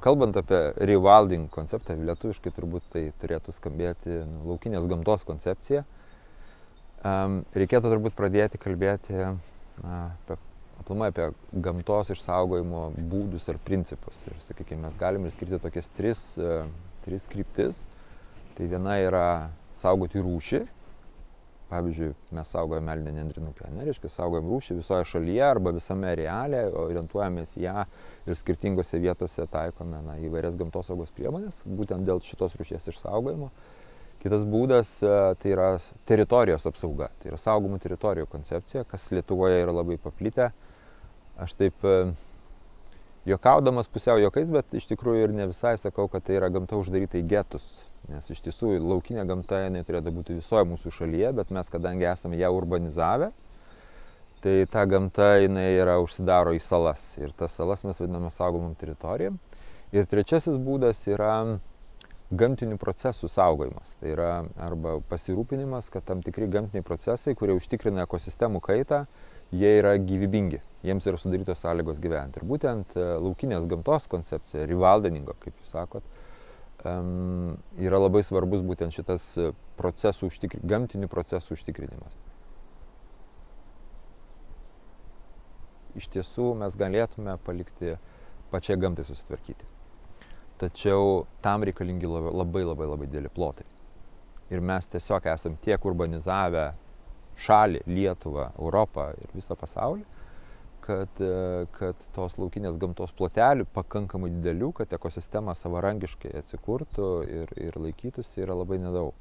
kalbant apie rewilding konceptą, lietuviškai turbūt tai turėtų skambėti laukinės gamtos koncepcija, reikėtų turbūt pradėti kalbėti aplamai apie gamtos išsaugojimo būdus ar principus. Ir, sakykime, mes galime išskirti tokias tris kryptis. Tai viena yra saugoti rūšį. Pavyzdžiui, mes saugojame mėlyną nendrinukę. Reiškia, saugojame rūšį visoje šalyje arba visame areale, orientuojamės į ją ir skirtingose vietose taikome įvairias gamtosaugos priemonės, būtent dėl šitos rūšies išsaugojimo. Kitas būdas tai yra teritorijos apsauga, tai yra saugomų teritorijų koncepcija, kas Lietuvoje yra labai paplitę. Aš taip juokaudamas pusiau juokais, bet iš tikrųjų ir ne visai sakau, kad tai yra gamta uždaryta į getus. Nes iš tiesų laukinė gamta jinai turėtų būti visoje mūsų šalyje, bet mes kadangi esame ją urbanizavę, tai ta gamta jinai užsidaro į salas. Ir tas salas mes vadiname saugomom teritorijom. Ir trečiasis būdas yra gamtinių procesų saugojimas. Tai yra arba pasirūpinimas, kad tam tikri gamtiniai procesai, kurie užtikrina ekosistemų kaitą, jie yra gyvybingi, jiems yra sudarytos sąlygos gyventi. Ir būtent laukinės gamtos koncepcija, rewildingo, kaip jūs sakot, yra labai svarbus būtent šitas gamtinių procesų užtikrinimas. Iš tiesų mes galėtume palikti pačiai gamtai susitvarkyti. Tačiau tam reikalingi labai dideli plotai. Ir mes tiesiog esam tiek urbanizavę šalį, Lietuvą, Europą ir visą pasaulį, kad tos laukinės gamtos plotelių pakankamai didelių, kad ekosistema savarankiškai atsikurtų ir laikytųsi, yra labai nedaug.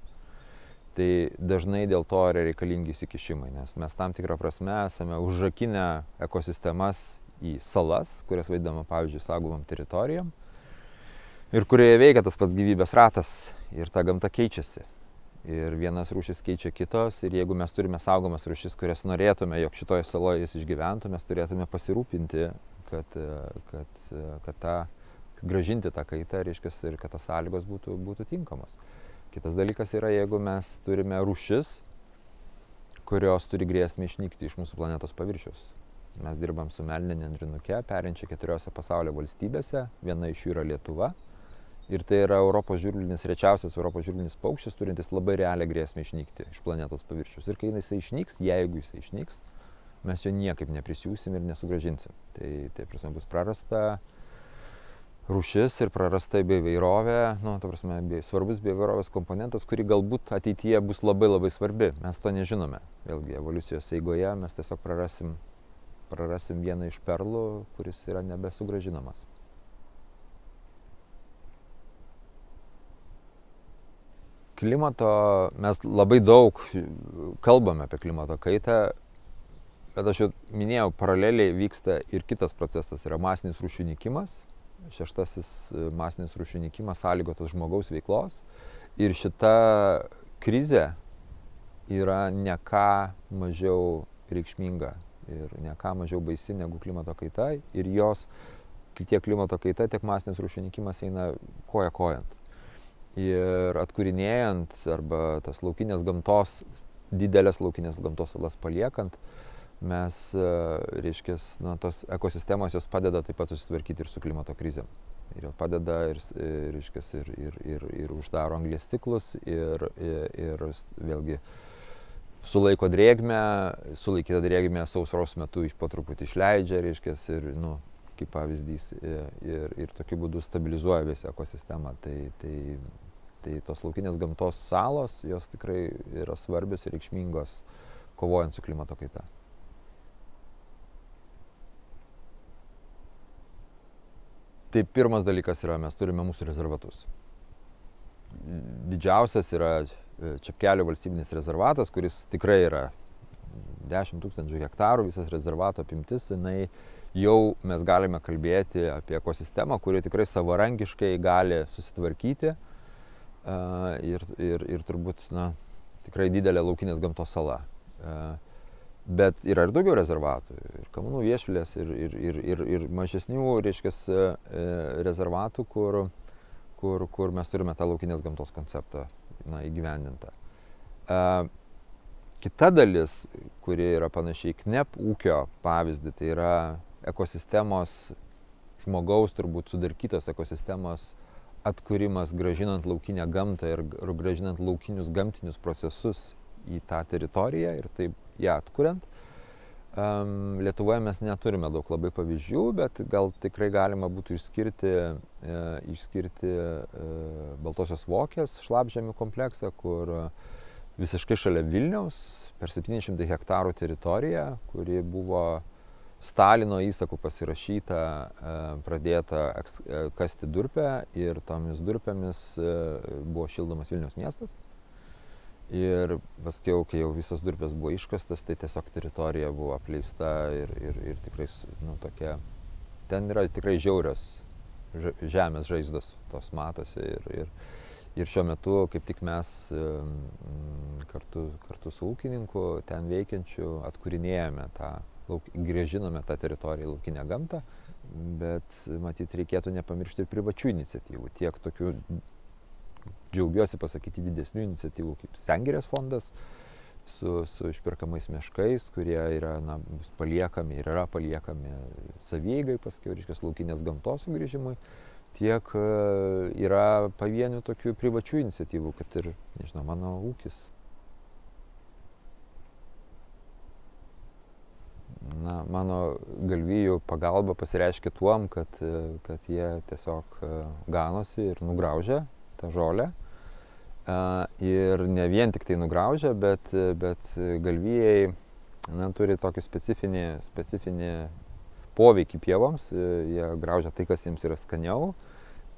Tai dažnai dėl to yra reikalingi įsikišimai, nes mes tam tikrą prasme esame užrakinę ekosistemas į salas, kurias vadiname, pavyzdžiui, saugomom teritorijom, ir kurioje veikia tas pats gyvybės ratas ir ta gamta keičiasi. Ir vienas rūšis keičia kitos, ir jeigu mes turime saugomas rūšis, kurias norėtume, jog šitoje saloje jis išgyventų, mes turėtume pasirūpinti, kad gražinti tą kaitą, reiškia, ir kad tas sąlygos būtų tinkamos. Kitas dalykas yra, jeigu mes turime rūšis, kurios turi grėsmę išnykti iš mūsų planetos paviršiaus. Mes dirbam su mėlyna nendrinuke, perinčia 4 pasaulio valstybėse, viena iš jų yra Lietuva. Ir tai yra rečiausias Europos žvirblinis paukštis, turintis labai realią grėsmę išnykti iš planetos paviršiaus. Ir kai jisai išnyks, jeigu jisai išnyks, mes jo niekaip neprisiūsim ir nesugrąžinsim. Tai prasme, bus prarasta rūšis ir prarasta bioįvairovė, svarbus bioįvairovės komponentas, kuri galbūt ateityje bus labai svarbi. Mes to nežinome. Vėlgi, evoliucijos eigoje mes tiesiog prarasim vieną iš perlų, kuris yra nebesugrąžinamas. Mes labai daug kalbame apie klimato kaitą, bet aš jau minėjau, paraleliai vyksta ir kitas procesas, yra masinis rūšių nykimas. 6. masinis rūšių nykimas sąlygotas žmogaus veiklos. Ir šita krizė yra ne ką mažiau reikšminga ir ne ką mažiau baisi negu klimato kaita. Ir tiek klimato kaita, tiek masinis rūšių nykimas eina koja kojant. Ir atkūrinėjant arba tas didelės laukinės gamtos salas paliekant, mes, tos ekosistemos jos padeda taip pat susitvarkyti ir su klimato krizėm. Ir jos padeda ir uždaro anglies ciklus ir vėlgi sulaiko drėgmę, sulaikytą drėgmę sausros metu po truputį išleidžia, ir kaip pavyzdys, ir tokiu būdu stabilizuoja visą ekosistemą. Tai tos laukinės gamtos salos, jos tikrai yra svarbios ir reikšmingos kovojant su klimato kaita. Tai pirmas dalykas yra, mes turime mūsų rezervatus. Didžiausias yra Čepkelių valstybinis rezervatas, kuris tikrai yra 10 000 hektarų, visas rezervato apimtis, jau mes galime kalbėti apie ekosistemą, kuri tikrai savarankiškai gali susitvarkyti ir turbūt tikrai didelė laukinės gamtos sala. Bet yra ir daugiau rezervatų, ir Kamanų viešvilės, ir mažesnių, rezervatų, kur mes turime tą laukinės gamtos konceptą įgyvendintą. Kita dalis, kuri yra panašiai KNEP ūkio pavyzdį, tai yra ekosistemos žmogaus turbūt sudarkytos ekosistemos atkūrimas, gražinant laukinę gamtą ir gražinant laukinius gamtinius procesus į tą teritoriją ir taip ją atkuriant. Lietuvoje mes neturime daug labai pavyzdžių, bet gal tikrai galima būtų išskirti Baltosios Vokės šlapžemių kompleksą, kur visiškai šalia Vilniaus, per 700 hektarų teritoriją, kuri buvo Stalino įsakų pasirašyta, pradėta kasti durpę ir tomis durpėmis buvo šildomas Vilniaus miestas. Ir paskiau, kai jau visas durpės buvo iškastas, tai tiesiog teritorija buvo apleista ir tikrai, nu, tokia, ten yra tikrai žiaurios žemės žaizdos, tos matosi ir šiuo metu kaip tik mes kartu su ūkininku ten veikiančiu atkūrinėjame grąžiname tą teritoriją į laukinę gamtą, bet matyt reikėtų nepamiršti ir privačių iniciatyvų, tiek tokių, džiaugiuosi pasakyti, didesnių iniciatyvų kaip Sengirės fondas su išpirkamais miškais, kurie yra, bus paliekami ir yra paliekami savieigai, paskiau, reiškia, laukinės gamtos sugrįžimui, tiek yra pavienių tokių privačių iniciatyvų, kad ir, nežinau, mano ūkis. Mano galvijų pagalba pasireiškia tuom, kad jie tiesiog ganosi ir nugraužia tą žolę. Ir ne vien tik tai nugraužia, bet galvijai turi tokį specifinį poveikį pievoms. Jie graužia tai, kas jiems yra skaniau.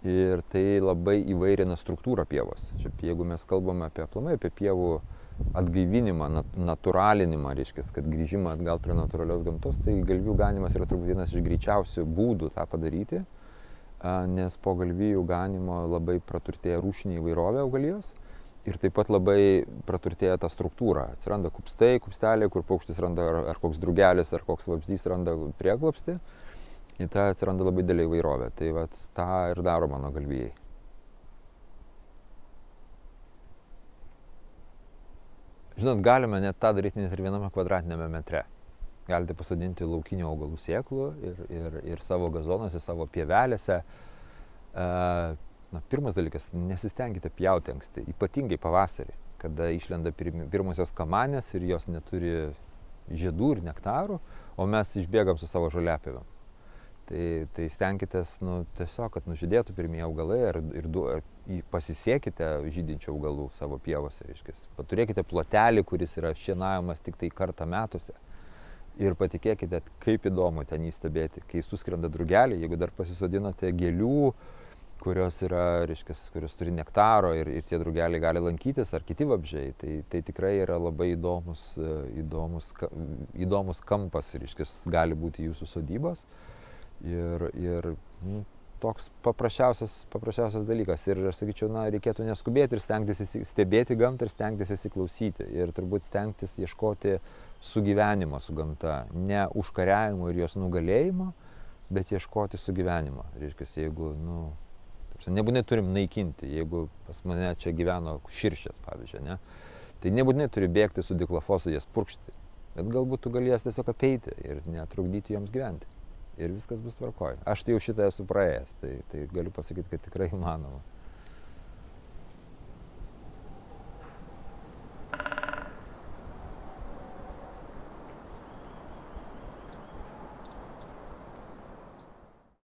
Ir tai labai įvairina struktūrą pievos. Jeigu mes kalbame apie pievų atgaivinimą, natūralinimą, reiškia, kad grįžimą atgal prie natūralios gamtos, tai galvijų ganimas yra turbūt vienas iš greičiausių būdų tą padaryti, nes po galvijų ganimo labai praturtėja rūšinė įvairovė augalijos ir taip pat labai praturtėja ta struktūra. Atsiranda kupsteliai, kur paukštis randa ar koks drugelis, ar koks vabzdys randa prieglobstį, ir ta atsiranda labai didelė įvairovė. Tai vat tą ir daro mano galvijai. Žinot, galime net tą daryti net ir 1 kvadratiniame metre. Galite pasodinti laukinių augalų sėklų ir savo gazonuose, savo pievelėse. Pirmas dalykas, nesistengkite pjauti anksti, ypatingai pavasarį, kada išlenda pirmosios kamanės ir jos neturi žiedų ir nektarų, o mes išbėgam su savo žoliapjovėm. Tai stenkitės tiesiog, kad nužydėtų pirmieji augalai ir pasisiekite žydinčių augalų savo pievose. Turėkite plotelį, kuris yra šienavimas tik tai kartą metuose. Ir patikėkite, kaip įdomu ten jį stebėti. Kai suskrenda drugeliai, jeigu dar pasisodinote gėlių, kurios turi nektaro ir tie drugeliai gali lankytis, ar kiti vabzdžiai, tai tikrai yra labai įdomus kampas, gali būti jūsų sodybos. Ir toks paprasčiausias dalykas. Ir aš sakyčiau, reikėtų neskubėti ir stengtis stebėti gamtą ir stengtis įsiklausyti. Ir turbūt stengtis ieškoti sugyvenimo su gamta. Ne užkariavimo ir jos nugalėjimo, bet ieškoti sugyvenimo. Reiškia, jeigu, nebūtinai turim naikinti, jeigu pas mane čia gyveno širšės, pavyzdžiui, ne? Tai nebūtinai turi bėgti su diklafosu jas purkšti. Bet galbūt tu gali jas tiesiog apeiti ir netrukdyti joms gyventi. Ir viskas bus tvarkoj. Aš tai jau šitą esu praėjęs, tai galiu pasakyti, kad tikrai įmanoma.